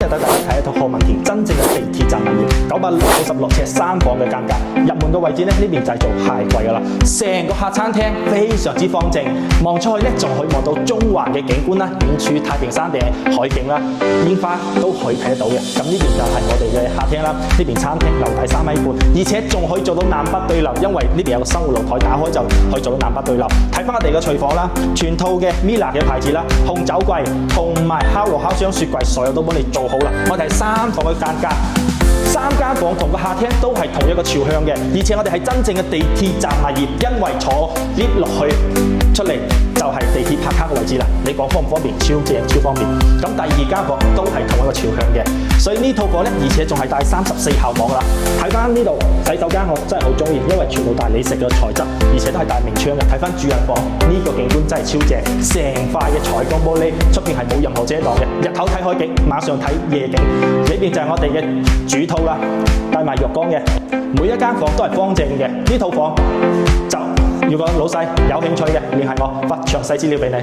帶大家睇一套何文田真正嘅地鐵站物業，996尺3房嘅間隔，入門嘅位置呢邊就係做鞋櫃噶啦。成個客餐廳非常之方正，望出去呢仲可以望到中環嘅景觀啦，遠處太平山頂海景啦，煙花都可以睇得到嘅。咁呢邊就係我哋嘅客廳啦，呢邊餐廳樓底3.5米，而且仲可以做到南北對流，因為呢邊有個生活露台，打開就可以做到南北對流。睇翻我哋嘅廚房啦，全套嘅 Mila 嘅牌子啦，紅酒櫃同埋烤爐烤箱雪櫃，所有都幫你做好啦。我哋係3房嘅間隔，3間房同個客廳都係同一個朝向嘅，而且我哋係真正嘅地鐵站物業，因為坐 lift 落去出嚟就係地鐵拍卡嘅位置啦。你講方唔方便？超正超方便。咁第2間房都係同一個朝向嘅，所以呢套房呢，而且仲係帶34後網啦。睇翻呢度洗手間，我真係好中意，因為全部大理石嘅材質，而且都係大明窗嘅。睇翻主人房呢個景觀真係超正，成塊嘅採光玻璃，出邊係冇任何遮擋嘅。日頭睇海景，晚上睇夜景。呢邊就係我哋嘅主套啦，帶埋浴缸嘅，每一間房都係方正嘅。呢套房就如果老細有興趣嘅，聯繫我，發詳細資料俾你。